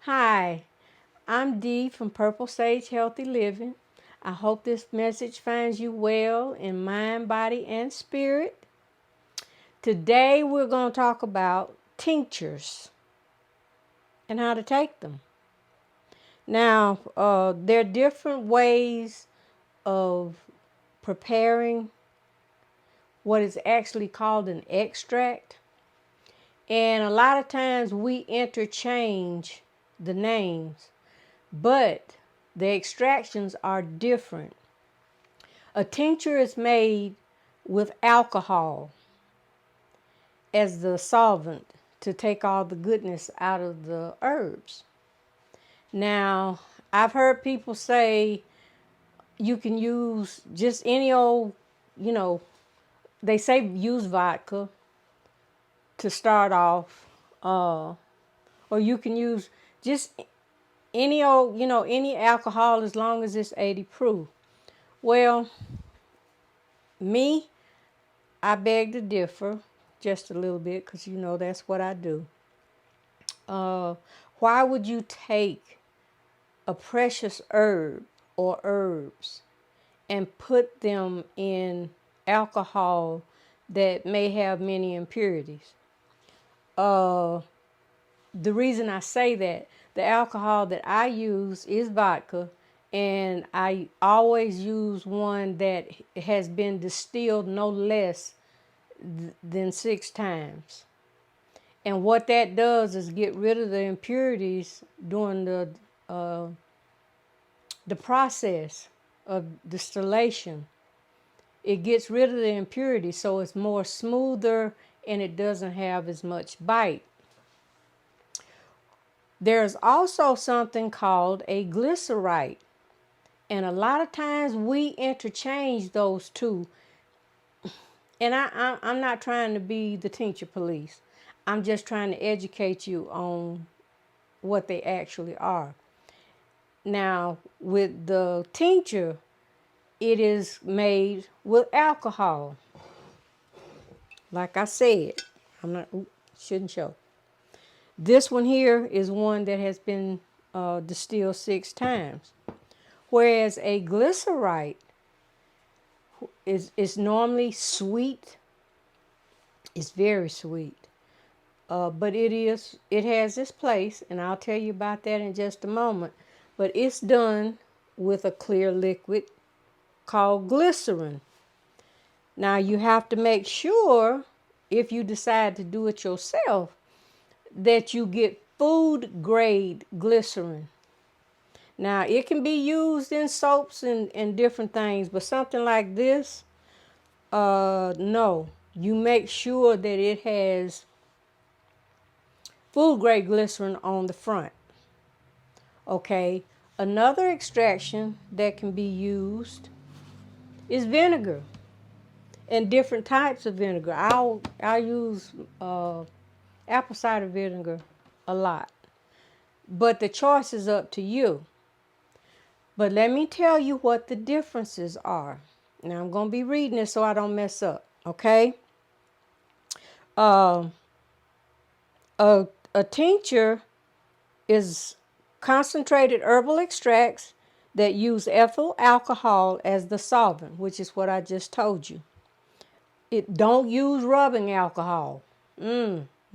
Hi, I'm Dee from Purple Sage Healthy Living. I hope this message finds you well in mind, body, and spirit. Today we're going to talk about tinctures and how to take them. Now, there are different ways of preparing what is actually called an extract. And a lot of times we interchange the names, but the extractions are different. A tincture is made with alcohol as the solvent to take all the goodness out of the herbs. Now, I've heard people say you can use just any old, you know, they say use vodka to start off, or you can use just any old, any alcohol as long as it's 80 proof. Well, me, I beg to differ just a little bit because that's what I do. Why would you take a precious herb or herbs and put them in alcohol that may have many impurities? The reason I say that, the alcohol that I use is vodka, and I always use one that has been distilled no less than 6 times. And what that does is get rid of the impurities during the process of distillation. It gets rid of the impurities, so it's more smoother and it doesn't have as much bite. There's also something called a glycerite. And a lot of times we interchange those two. And I'm not trying to be the tincture police. I'm just trying to educate you on what they actually are. Now, with the tincture, it is made with alcohol. Like I said, shouldn't show. This one here is one that has been distilled 6 times. Whereas a glycerite is normally sweet. It's very sweet. But it has its place, and I'll tell you about that in just a moment. But it's done with a clear liquid called glycerin. Now you have to make sure, if you decide to do it yourself, that you get food grade glycerin. Now it can be used in soaps and different things, but something like this, no. You make sure that it has food grade glycerin on the front. Okay, another extraction that can be used is vinegar, and different types of vinegar. I'll use apple cider vinegar a lot, but the choice is up to you. But let me tell you what the differences are. Now I'm going to be reading this so I don't mess up, okay? A tincture is concentrated herbal extracts that use ethyl alcohol as the solvent, which is what I just told you. It don't use rubbing alcohol.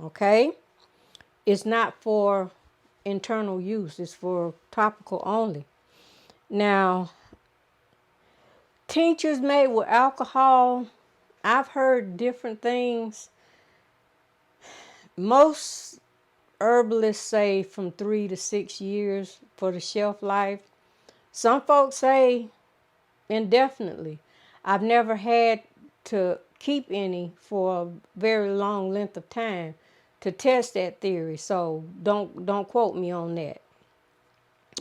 Okay? It's not for internal use. It's for topical only. Now, tinctures made with alcohol, I've heard different things. Most herbalists say from 3 to 6 years for the shelf life. Some folks say indefinitely. I've never had to keep any for a very long length of time to test that theory, so don't quote me on that.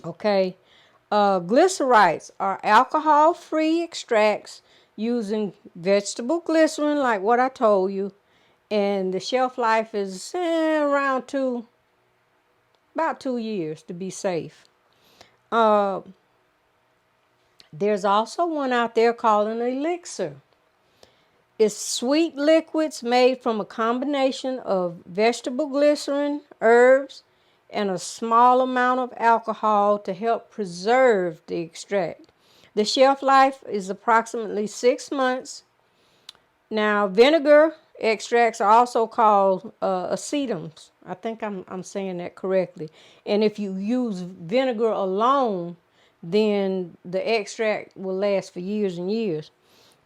Okay. Glycerites are alcohol-free extracts using vegetable glycerin, like what I told you, and the shelf life is around about 2 years to be safe. There's also one out there called an elixir. It's sweet liquids made from a combination of vegetable glycerin, herbs, and a small amount of alcohol to help preserve the extract. The shelf life is approximately 6 months. Now, vinegar extracts are also called acetums. I think I'm saying that correctly. And if you use vinegar alone, then the extract will last for years and years.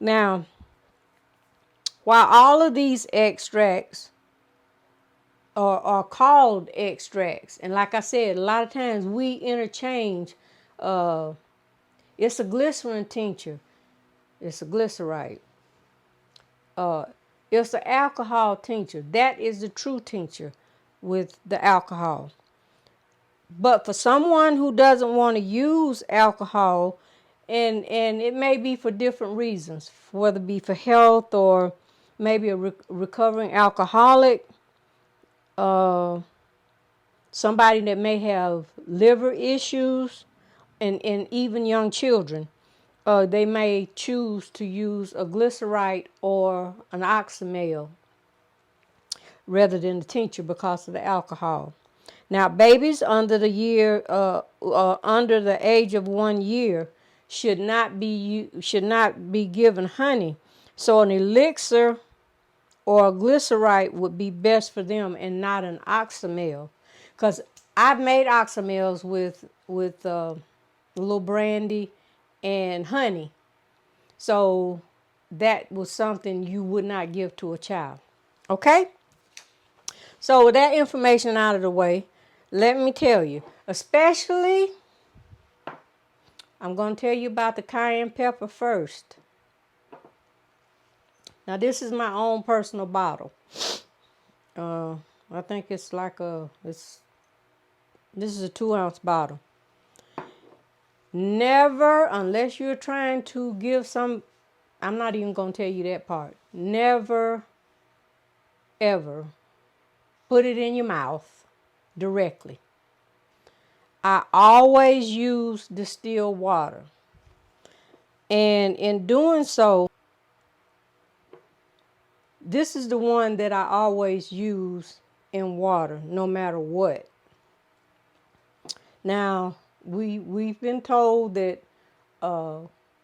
Now, while all of these extracts are called extracts, and like I said, a lot of times we interchange, it's a glycerin tincture, it's a glycerite. It's an alcohol tincture. That is the true tincture with the alcohol. But for someone who doesn't want to use alcohol, and it may be for different reasons, whether it be for health or maybe a recovering alcoholic, somebody that may have liver issues, and even young children, they may choose to use a glycerite or an oxymel rather than the tincture because of the alcohol. Now, babies under the age of 1 year should not be given honey. So an elixir or a glycerite would be best for them, and not an oxymel, because I've made oxymels with a little brandy and honey. So that was something you would not give to a child. Okay? So with that information out of the way, let me tell you, especially, I'm going to tell you about the cayenne pepper first. Now, this is my own personal bottle. I think it's like this is a 2-ounce bottle. Never, unless you're trying to give I'm not even going to tell you that part. Never, ever put it in your mouth directly. I always use distilled water. And in doing so, this is the one that I always use in water, no matter what. Now, we've been told that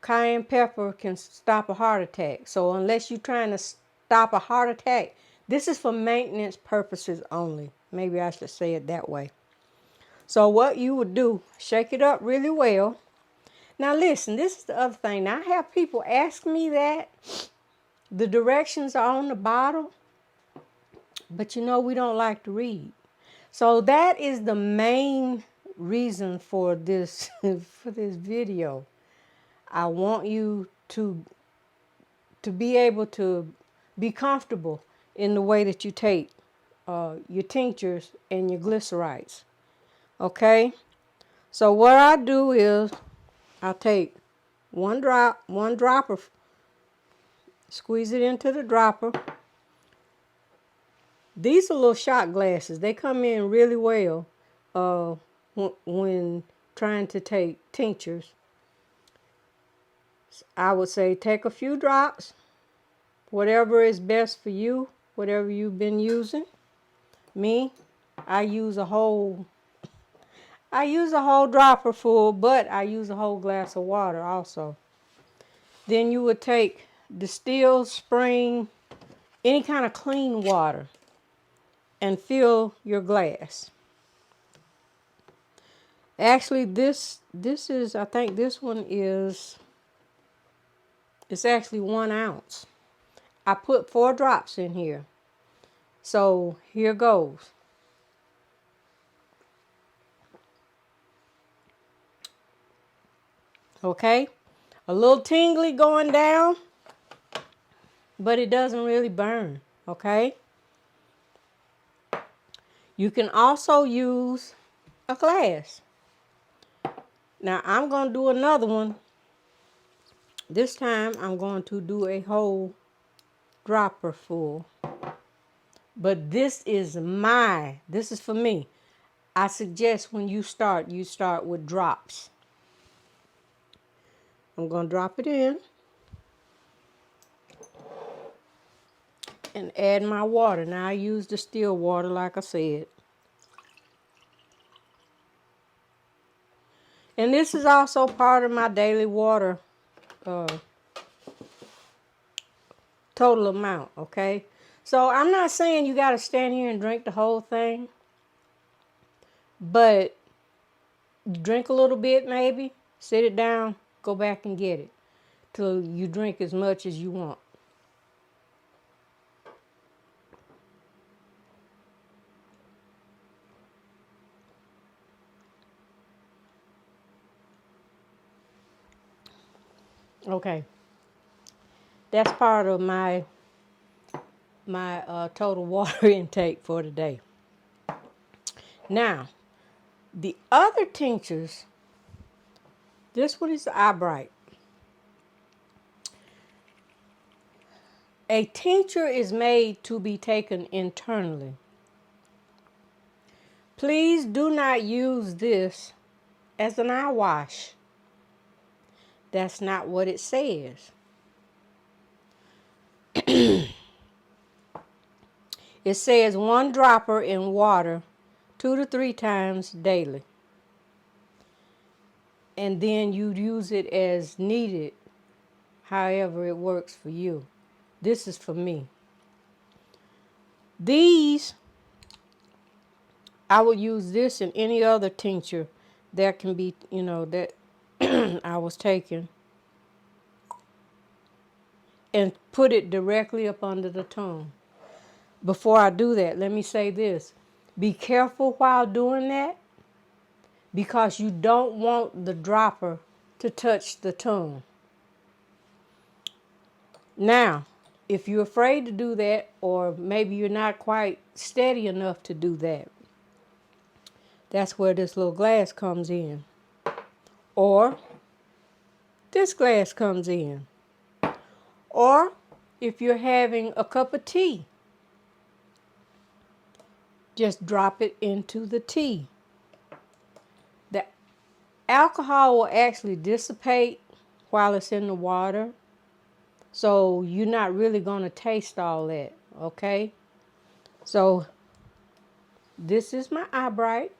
cayenne pepper can stop a heart attack. So unless you're trying to stop a heart attack, this is for maintenance purposes only. Maybe I should say it that way. So what you would do, shake it up really well. Now listen, this is the other thing. Now I have people ask me that. The directions are on the bottle, but we don't like to read. So that is the main reason for this for this video. I want you to be able to be comfortable in the way that you take your tinctures and your glycerites. Okay? So what I do is I'll take one dropper, squeeze it into the dropper. These are little shot glasses. They come in really well when trying to take tinctures. I would say take a few drops, whatever is best for you, whatever you've been using. Me, I use a whole dropper full, but I use a whole glass of water also. Then you would take distilled spring, any kind of clean water, and fill your glass. Actually, this is, I think this one is, it's actually 1 ounce. I put 4 drops in here. So here goes. Okay? A little tingly going down, but it doesn't really burn. Okay? You can also use a glass. Now I'm going to do another one. This time I'm going to do a whole dropper full. But this is for me. I suggest when you start with drops. I'm going to drop it in and add my water. Now I use distilled water like I said. And this is also part of my daily water uh, total amount, okay? So I'm not saying you got to stand here and drink the whole thing, but drink a little bit maybe, sit it down, go back and get it till you drink as much as you want. Okay, that's part of my total water intake for today. Now, the other tinctures, this one is eye bright. A tincture is made to be taken internally. Please do not use this as an eye wash. That's not what it says. It says 1 dropper in water 2 to 3 times daily. And then you use it as needed, however it works for you. This is for me. These, I would use this in any other tincture that can be, that I was taking, and put it directly up under the tongue. Before I do that, let me say this. Be careful while doing that, because you don't want the dropper to touch the tongue. Now, if you're afraid to do that, or maybe you're not quite steady enough to do that, that's where this little glass comes in. Or this glass comes in. Or if you're having a cup of tea, just drop it into the tea. The alcohol will actually dissipate while it's in the water. So you're not really going to taste all that, okay? So this is my eye bright.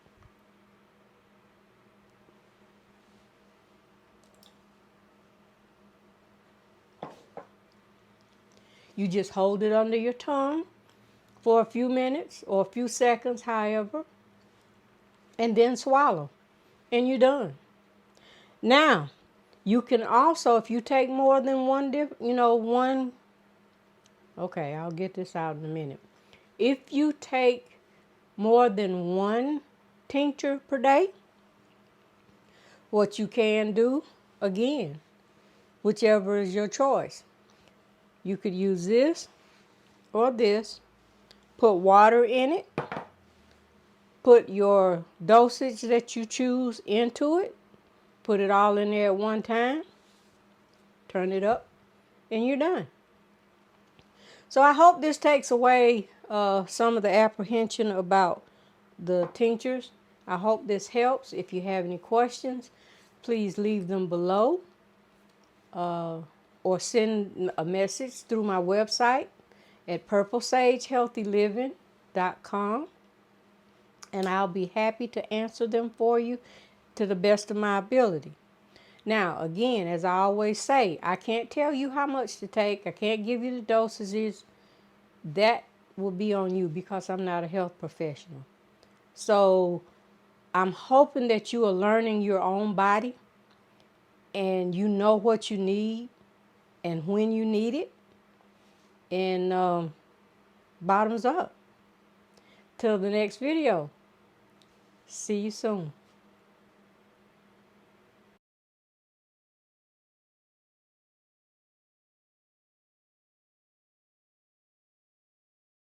You just hold it under your tongue for a few minutes or a few seconds, however, and then swallow, and you're done. Now, you can also, if you take more than one, okay, I'll get this out in a minute. If you take more than one tincture per day, what you can do, again, whichever is your choice, you could use this or this, put water in it, put your dosage that you choose into it, put it all in there at one time, turn it up, and you're done. So I hope this takes away some of the apprehension about the tinctures. I hope this helps. If you have any questions, please leave them below or send a message through my website at purplesagehealthyliving.com, and I'll be happy to answer them for you to the best of my ability. Now, again, as I always say, I can't tell you how much to take. I can't give you the dosages. That will be on you because I'm not a health professional. So I'm hoping that you are learning your own body and you know what you need and when you need it. And bottoms up. Till the next video. See you soon.